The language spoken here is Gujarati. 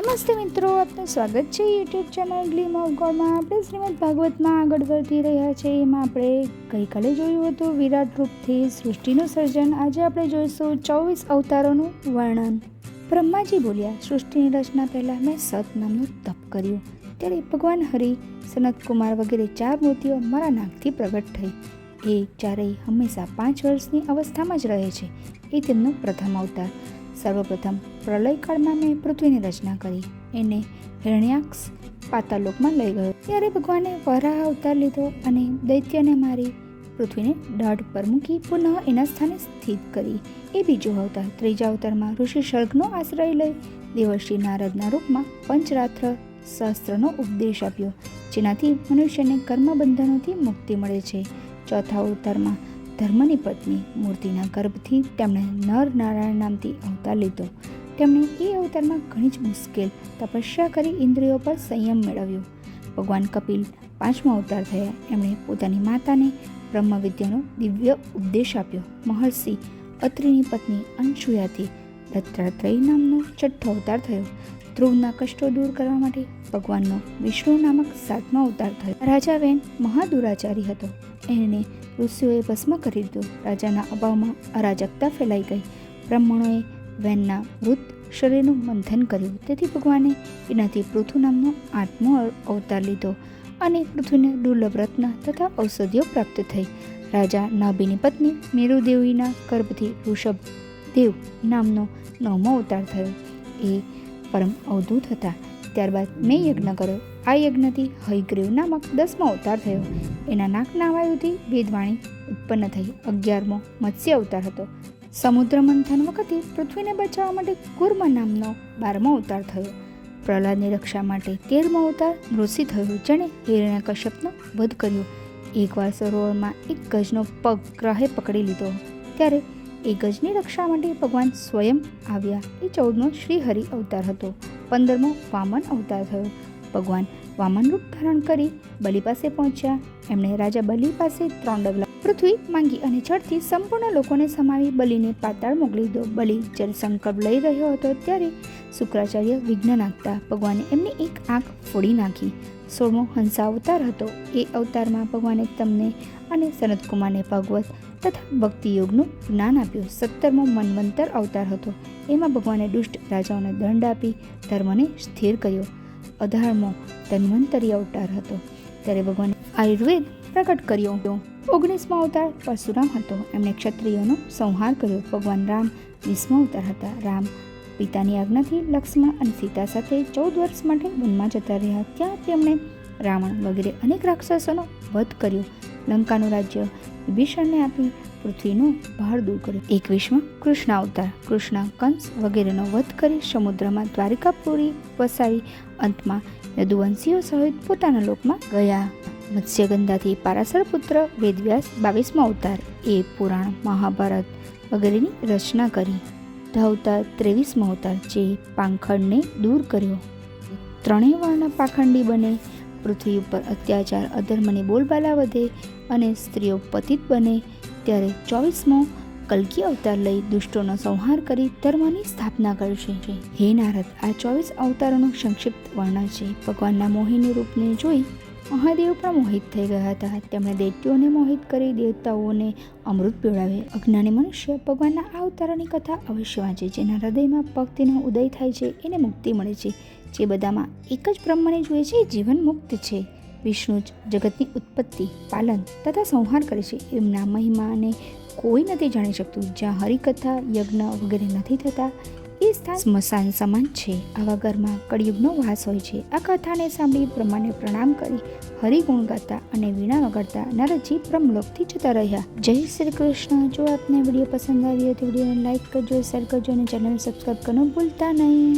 નમસ્તે મિત્રો, આપનું સ્વાગત છે યુટ્યુબ ચેનલ ગ્લીમ ઓફ ગોડમાં. આપણે શ્રીમદ ભાગવતમાં આગળ વધી રહ્યા છે. એમાં આપણે ગઈકાલે જોયું હતું વિરાટ રૂપથી સૃષ્ટિનું સર્જન. આજે આપણે જોઈશું 24 અવતારોનું વર્ણન. બ્રહ્માજી બોલ્યા, સૃષ્ટિની રચના પહેલાં મેં સત નામનું તપ કર્યું. ત્યારે ભગવાન હરિ, સનતકુમાર વગેરે 4 મૂર્તિઓ મારા નાગથી પ્રગટ થઈ. એ ચારેય હંમેશા 5 વર્ષની અવસ્થામાં જ રહે છે. એ તેમનો પ્રથમ અવતાર. સર્વપ્રથમ પ્રલયકાળમાં મેં પૃથ્વીની રચના કરી. એને હિરણ્યાક્ષ પાતાલોકમાં લઈ ગયો. ત્યારે ભગવાને વરાહ અવતાર લીધો અને દૈત્યને મારી પૃથ્વીને દાઢ પર મૂકી પુનઃ એના સ્થાને સ્થિત કરી. એ બીજો અવતાર. ત્રીજા અવતારમાં ઋષિ સર્ગનો આશ્રય લઈ દેવર્ષિ નારદના રૂપમાં પંચરાત્ર શાસ્ત્રનો ઉપદેશ આપ્યો, જેનાથી મનુષ્યને કર્મબંધનોથી મુક્તિ મળે છે. ચોથા અવતારમાં ધર્મની પત્ની મૂર્તિના ગર્ભથી તેમણે નર નારાયણ નામથી અવતાર લીધો. તેમણે એ અવતારમાં ઘણી જ મુશ્કેલ તપસ્યા કરી ઇન્દ્રિયો પર સંયમ મેળવ્યો. ભગવાન કપિલ 5મો અવતાર થયા. એમણે પોતાની માતાને બ્રહ્મ વિદ્યાનો દિવ્ય ઉપદેશ આપ્યો. મહર્ષિ અત્રિની પત્ની અંશુયાથી દત્તાત્રેય નામનો 6થો અવતાર થયો. ધ્રુવના કષ્ટો દૂર કરવા માટે ભગવાનનો વિષ્ણુ નામક 7મો અવતાર થયો. રાજા વેન મહાદુરાચારી હતો. એને ઋષિઓએ ભસ્મ કરી દીધો. રાજાના અભાવમાં અરાજકતા ફેલાઈ ગઈ. બ્રાહ્મણોએ વેનના મૃત શરીરનું મંથન કર્યું. તેથી ભગવાને એનાથી પૃથુ નામનો 8મો અવતાર લીધો અને પૃથ્વીને દુર્લભ રત્ન તથા ઔષધિઓ પ્રાપ્ત થઈ. રાજા નાભીની પત્ની મેરુદેવીના ગર્ભથી ઋષભદેવ નામનો 9મો અવતાર થયો. એ પરમ અવધૂત હતા. ત્યારબાદ મેં યજ્ઞ કર્યો. આ યજ્ઞથી હયગ્રીવ નામક 10મો અવતાર થયો. એના નાકના વાયુથી વેદવાણી ઉત્પન્ન થઈ. 11મો મત્સ્ય અવતાર હતો. સમુદ્ર મંથન વખતે પૃથ્વીને બચાવવા માટે કુર્મ નામનો 12મો અવતાર થયો. પ્રહલાદની રક્ષા માટે 13મો અવતાર નૃસિંહ થયો, જેણે હિરણ્યકશ્યપનો વધ કર્યો. એકવાર સરોવરમાં એક ગજનો પગ ગ્રહે પકડી લીધો. ત્યારે એ ગજની રક્ષા માટે ભગવાન સ્વયં આવ્યા. એ 14મો શ્રીહરિ અવતાર હતો. 15મો વામન અવતાર થયો. ભગવાન વામન રૂપ ધારણ કરી બલિ પાસે પહોંચ્યા. એમણે રાજા બલિ પાસે 3 ડગલા પૃથ્વી માંગી અને જળથી સંપૂર્ણ લોકોને સમાવી બલિને પાતાળ મોકલી દીધો. બલિ જ્યારે સંકલ્પ લઈ રહ્યો હતો ત્યારે શુક્રાચાર્ય વિઘ્ન નાખતા ભગવાને એમની એક આંખ ફોડી નાખી. 16મો હંસા અવતાર હતો. એ અવતારમાં ભગવાને તમને અને સનતકુમારને ભાગવત તથા ભક્તિ યોગનું જ્ઞાન આપ્યું. 17મો મન્વંતર અવતાર હતો. એમાં ભગવાને દુષ્ટ રાજાઓને દંડ આપી ધર્મને સ્થિર કર્યો. 18મો ધન્વંતરી અવતાર હતો. ત્યારે ભગવાને આયુર્વેદ પ્રકટ કર્યો. 19મો અવતાર પરશુરામ હતો. એમણે ક્ષત્રિયોનો સંહાર કર્યો. ભગવાન રામ 20મો અવતાર હતા. રામ પિતાની આજ્ઞાથી લક્ષ્મણ અને સીતા સાથે 14 વર્ષ માટે વનમાં જતા રહ્યા. ત્યાં તેમણે રાવણ વગેરે અનેક રાક્ષસોનો વધ કર્યો. લંકાનું રાજ્ય વિભીષણને આપી પૃથ્વીનો ભાર દૂર કર્યો. 21મો કૃષ્ણ અવતાર. કૃષ્ણ કંસ વગેરેનો વધ કરી સમુદ્રમાં દ્વારિકાપુરી વસાવી અંતમાં યદુવંશીઓ સહિત પોતાના લોકમાં ગયા. મત્સ્યગંધાથી પારાશર પુત્ર વેદવ્યાસ 22મો અવતાર. એ પુરાણ મહાભારત વગેરેની રચના કરી. અવતાર 23મો અવતાર, જે પાંખંડને દૂર કર્યો. 3 વર્ણ પાખંડી બને, પૃથ્વી ઉપર અત્યાચાર અધર્મની બોલબાલા વધે અને સ્ત્રીઓ પતિત બને. ત્યારે 24મો કલ્કી અવતાર લઈ દુષ્ટોનો સંહાર કરી ધર્મની સ્થાપના કરશે. હે નારદ, આ 24 અવતારોનું સંક્ષિપ્ત વર્ણન છે. ભગવાનના મોહિની રૂપને જોઈ મહાદેવ પણ મોહિત થઈ ગયા હતા. તેમણે દૈત્યોને મોહિત કરી દેવતાઓને અમૃત પીવડાવે. અજ્ઞાની મનુષ્ય ભગવાનના આ અવતારોની કથા અવશ્ય વાંચે. જેના હૃદયમાં ભક્તિનો ઉદય થાય છે એને મુક્તિ મળે છે. જે બધામાં એક જ બ્રહ્મને જુએ છે એ જીવન મુક્ત છે. વિષ્ણુ જ જગતની ઉત્પત્તિ, પાલન તથા સંહાર કરે છે. એમના મહિમાને કોઈ નથી જાણી શકતું. જ્યાં હરિકથા યજ્ઞ વગેરે નથી થતા એ સ્થાન સ્મશાન સમાન છે. આવા ઘરમાં કળિયુગનો વાસ હોય છે. આ કથાને સાંભળી બ્રહ્માને પ્રણામ કરી હરિગુણ ગાતા અને વીણા વગાડતા નારદજી બ્રહ્મલોકથી જતા રહ્યા. જય શ્રી કૃષ્ણ. જો આપને વિડીયો પસંદ આવ્યો તો વિડીયોને લાઈક કરજો, શેર કરજો અને ચેનલ સબસ્ક્રાઈબ કરવાનું ભૂલતા નહીં.